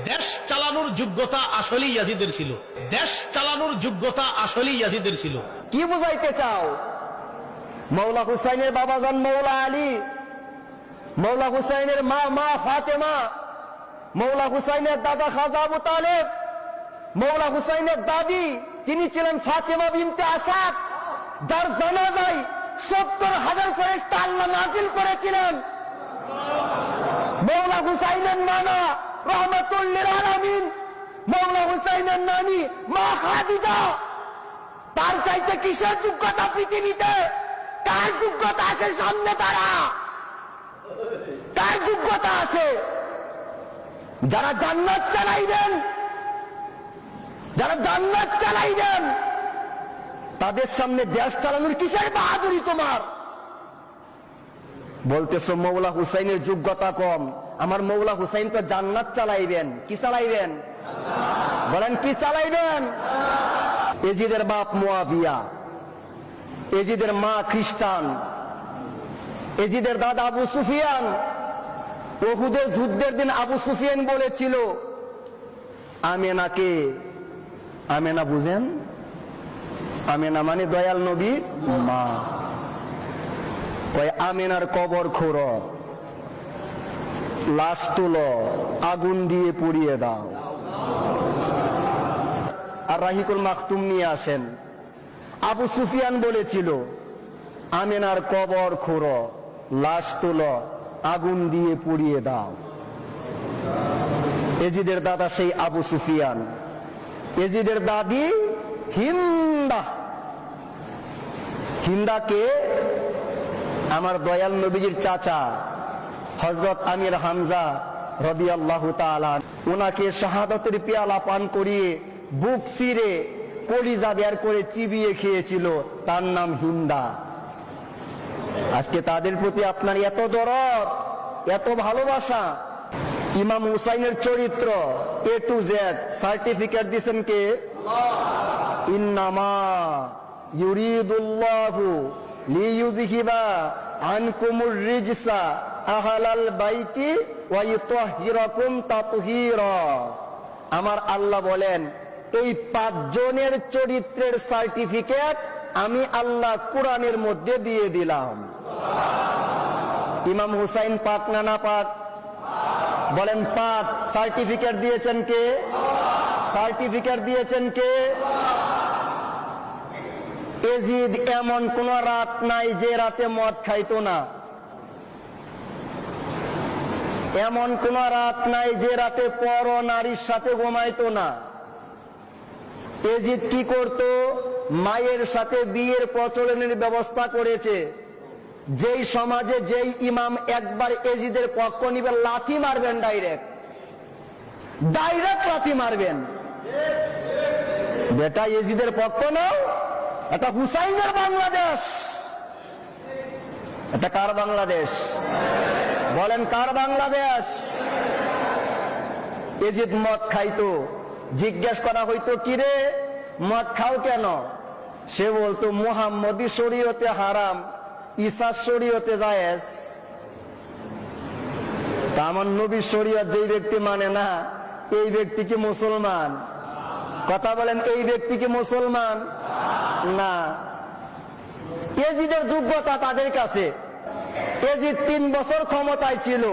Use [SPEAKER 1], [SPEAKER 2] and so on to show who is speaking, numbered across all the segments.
[SPEAKER 1] দেশ চালানোর যোগ্যতা আসলেই ইয়াজিদের ছিল। দেশ চালানোর যোগ্যতা আসলেই ইয়াজিদের ছিল।
[SPEAKER 2] কি বুঝাইতে চাও? মৌলা হুসাইনের বাবাজান মৌলা আলী, মৌলা হুসাইনের মা ফাতেমা, মৌলা হুসাইনের দাদা খাজা আবু তালেব, মৌলা হুসাইনের দাদি তিনি ছিলেন ফাতেমা বিনতে আসাদ, যার জানাজায় 70,000 ফেরেশতা আল্লাহ নাজিল করেছিলেন। মৌলা হুসাইনের নানা রহমাতুল লিল আলামিন, মৌলা হুসাইনের নানি মা খাদিজা, তার চাইতে কিসের যোগ্যতা পৃথিবীতে? কার যোগ্যতা আছে সামনে? কার যোগ্যতা আছে? যারা জান্নাত চালাইবেন, যারা জান্নাত চালাইবেন, তাদের সামনে দেশ চালানোর কিসের বাহাদুরি তোমার? বলতেছো মৌলা হুসাইনের যোগ্যতা কম। আমার মৌলা হুসাইন তো জান্নাত চালাইবেন। কি চালাইবেন? বলেন কি চালাইবেন? এজিদের বাপ মুয়াবিয়া, এজিদের মা খ্রিস্টান, এজিদের দাদা আবু সুফিয়ান। উহুদের যুদ্ধের দিন আবু সুফিয়ান বলেছিল আমেনাকে, আমেনা বুঝেন? আমেনা মানে দয়াল নবীর মা। ওই আমেনার কবর খোঁড়ো, লাশ তুলো, আগুন দিয়ে পুড়িয়ে দাও। আর রাহিকুল মাকতুম নিয়ে আসেন। আবু সুফিয়ান বলেছিল আমেনার কবর খোঁড়ো, লাশ তুলো, আগুন দিয়ে পুড়িয়ে দাও। এজিদের দাদা সেই আবু সুফিয়ান। এজিদের দাদি হিন্দা। হিন্দাকে আমার দয়াল নবীজির চাচা হযরত আমির হামজা রাদিয়াল্লাহু তাআলা ওনাকে শাহাদাতের পেয়ালা পান করিয়ে বুক চিরে কলিজা বের করে চিবিয়ে খেয়েছিল। তার নাম হিন্দা। আজকে তাদের প্রতি আপনার এত দরদ, এত ভালোবাসা। ইমাম হুসাইনের চরিত্র A to Z সার্টিফিকেট দিয়েছেন কে? ইন্নামা ইউরিদুল্লাহু লিইউযহিবা আনকুমুর রিজসা আহলাল বাইতি ওয়া ইউতাহহিরাকুম তাতহীরা। আমার আল্লাহ বলেন এই 5 জনের চরিত্রের সার্টিফিকেট আমি আল্লাহ কোরআনের মধ্যে দিয়ে দিলাম। ইমাম হুসাইন পাক না না পাক? বলেন পাক। সার্টিফিকেট দিয়েছেন কে? সার্টিফিকেট দিয়েছেন কে? এজিদ এমন কোন রাত নাই যে রাতে মদ খাইতো না। এমন কোন রাত নাই যে রাতে পর নারীর সাথে ঘুমাইতো না। এজিদ কি করত? মায়ের সাথে বিয়ের প্রচলনের ব্যবস্থা করেছে। যেই সমাজে যেই ইমাম একবার এজিদের পক্ষ নিবে লাথি মারবেন, ডাইরেক্ট লাথি মারবেন। বেটা এজিদের পক্ষ নাও, এটা হুসাইনের বাংলাদেশ। এটা কার বাংলাদেশ? বলেন কার বাংলাদেশ? এজিদ মদ খাইতো। জিজ্ঞেস করা হইতো কিরে মদ খাও কেন? সে বলতো মুহাম্মদী শরীয়তে হারাম, ঈসা শরীয়তে জায়েজ। তা আমার নবীর শরীয়ত যেই ব্যক্তি মানে না এই ব্যক্তি কি মুসলমান? কথা বলেন, এই ব্যক্তি কি মুসলমান? না। এজিদের যোগ্যতা তাদের কাছে। এজিদ 3 বছর ক্ষমতায় ছিল।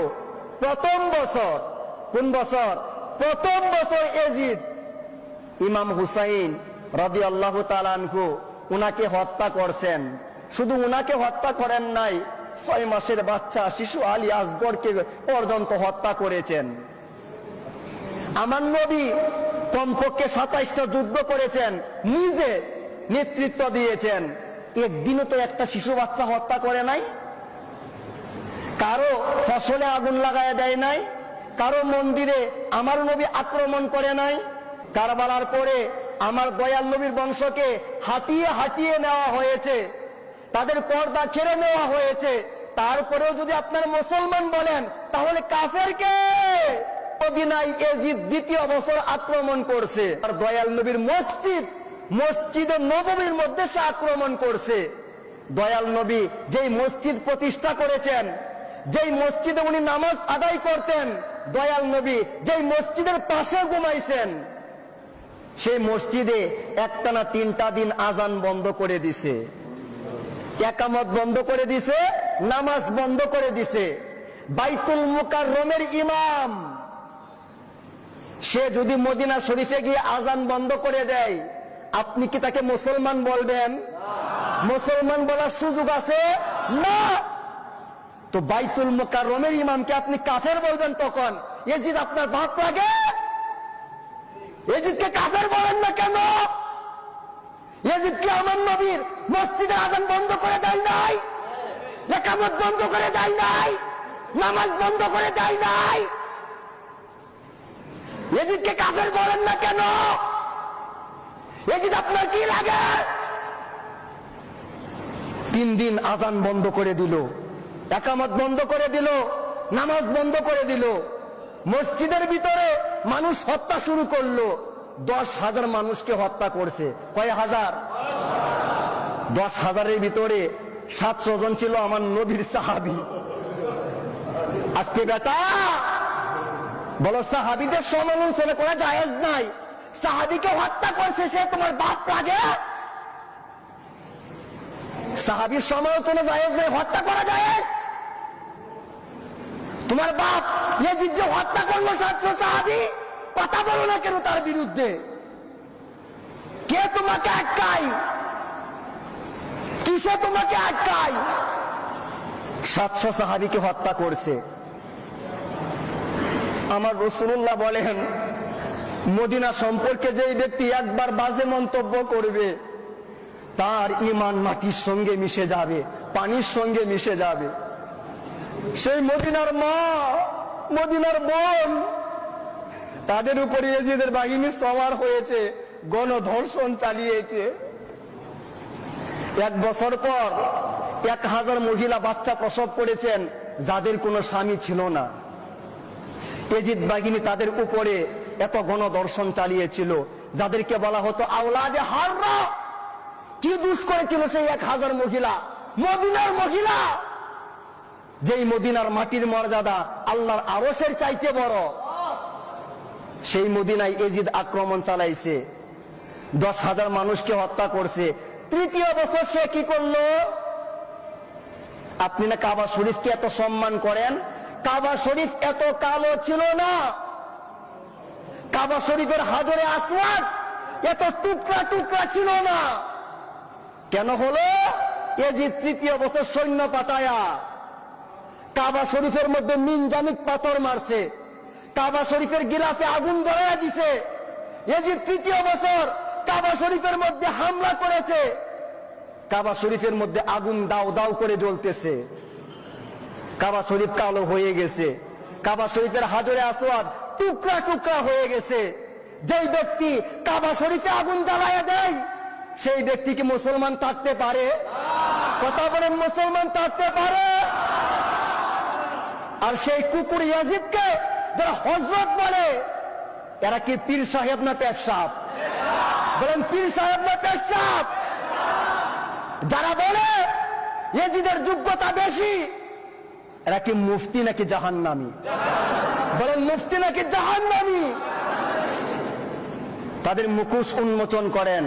[SPEAKER 2] প্রথম বছর, কোন বছর? প্রথম বছর এজিদ ইমাম হুসাইন রাদিয়াল্লাহু তাআলা আনহু উনাকে হত্যা করছেন। শুধু উনাকে হত্যা করেন নাই, 6 মাসের বাচ্চা শিশু আলী আসগরকে পর্যন্ত হত্যা করেছেন। আমার নবী কমপক্ষে 27টা যুদ্ধ করেছেন, নিজে নেতৃত্ব দিয়েছেন। একদিনও তো একটা শিশু বাচ্চা হত্যা করে নাই। কারো ফসলে আগুন লাগায় দেয় নাই, কারো মন্দিরে আমার নবী আক্রমণ করে নাই। কারবালার পরে আমার দয়াল নবীর বংশকে হাঁটিয়ে হাঁটিয়ে নেওয়া হয়েছে, তাদের পর্দা কেড়ে নেওয়া হয়েছে। তারপরেও যদি আপনার মুসলমান বলেন তাহলে কাফেরকে অবিনাই এজিদ 2য় বছর আক্রমণ করছে। আর দয়াল নবীর মসজিদে নববীর মধ্যে সে আক্রমণ করছে। দয়াল নবী যেই মসজিদ প্রতিষ্ঠা করেছেন, যেই মসজিদে উনি নামাজ আদায় করতেন, দয়াল নবী যেই মসজিদের পাশে ঘুমাইছেন, সেই মসজিদে একটানা 3টা দিন আজান বন্ধ করে দিছে, একামত বন্ধ করে দিছে, নামাজ বন্ধ করে দিছে। বাইতুল মুকাররমের ইমাম সে যদি মদিনা শরীফে গিয়ে আজান বন্ধ করে দেয়, আপনি কি তাকে মুসলমান বলবেন? মুসলমান বলার সুযোগ আছে না। তো বাইতুল মুকাররমের ইমামকে আপনি কাফের বলবেন তখন? ইয়াজিদ আপনার বাপ লাগে? ইয়াজিদকে কাফের বলেন না কেন? ইয়াজিদ কি আমার নবীর মসজিদে আজান বন্ধ করে দেয় নাই? ইকামত বন্ধ করে দেয় নাই? নামাজ বন্ধ করে দেয় নাই? ইয়াজিদকে কাফের বলেন না কেন? ইয়াজিদ আপনার কি লাগে? 3 দিন আজান বন্ধ করে দিল, একামত বন্ধ করে দিল, নামাজ বন্ধ করে দিল। মসজিদের ভিতরে মানুষ হত্যা শুরু করলো। 10,000 মানুষকে হত্যা করছে। কয় হাজার? 10,000-এর ভিতরে 700 জন ছিল আমার নবীর সাহাবী। আজকে বেটা বলো সাহাবীদের সমালোচনা করা জায়েজ নাই, সাহাবীকে হত্যা করছে সে তোমার বাপ লাগে? সাহাবীর সমালোচনা জায়েজ নাই, হত্যা করা জায়েজ? তোমার বাপ ইয়াজিদ যে হত্যা করলো 700 সাহাবী, কথা বলো না কেন তার বিরুদ্ধে? কে তোমাকে আটকায়? কিসে তোমাকে আটকায়? 700 সাহাবীকে হত্যা করছে। আমার রাসূলুল্লাহ বলেন, মদিনা সম্পর্কে যেই ব্যক্তি একবার বাজে মন্তব্য করবে, তার ঈমান মাটির সঙ্গে মিশে যাবে, পানির সঙ্গে মিশে যাবে। সেই মদিনার মা, মদিনার বোন, তাদের উপরে ইয়াজিদের বাহিনী সওয়ার হয়েছে, গণধর্ষণ চালিয়েছে। 1 বছর পর 1000 মহিলা বাচ্চা প্রসব করেছেন, যাদের কোনো স্বামী ছিল না। ইয়াজিদ বাহিনী তাদের উপরে এত গণধর্ষণ চালিয়েছিল, যাদেরকে বলা হতো আওলাদে হাররা। কি দুষ করেছিল সেই 1000 মহিলা? মদিনার মহিলা, যেই মদিনার মাটির মর্যাদা আল্লাহর আরশের চাইতে বড়, সেই মদিনায় ইয়াজিদ আক্রমণ চালাইছে, 10,000 মানুষকে হত্যা করছে। 3য় বছর সে কি করলো? আপনি না কাবা শরীফকে এত সম্মান করেন, কাবা শরীফ এত কালো ছিল না। কাবা শরীফের হাজরে আসওয়াদ এত টুকরা টুকরা ছিল না। কেন হলো? ইয়াজিদ 3য় বছর সৈন্য পাঠায়া কাবা শরীফের মধ্যে মিনজানিক পাথর মারছে, কাবা শরীফের গিলাফে আগুন ধরাইয়া দিছে। ইয়াজিদ 3য় বছর কাবা শরীফের মধ্যে হামলা করেছে, কাবা শরীফের মধ্যে আগুন দাও দাও করে জ্বলতেছে, কাবা শরীফ কালো হয়ে গেছে, কাবা শরীফের হাজরে আসওয়াদ টুকরা টুকরা হয়ে গেছে। যেই ব্যক্তি কাবা শরীফে আগুন জ্বালায়া দেয়, সেই ব্যক্তি কি মুসলমান থাকতে পারে? কথা বলেন, মুসলমান থাকতে পারে? আর সেই কুকুর ইয়াজিদকে যারা হযরত বলে, এরা কি পীর সাহেব না পেশাব? বলেন, পীর সাহেব না পেশাব? যারা বলে ইয়াজিদের যোগ্যতা বেশি, এরা কি মুফতি নাকি জাহান্নামী? বলেন, মুফতি নাকি জাহান্নামী? তাদের মুখোশ উন্মোচন করেন।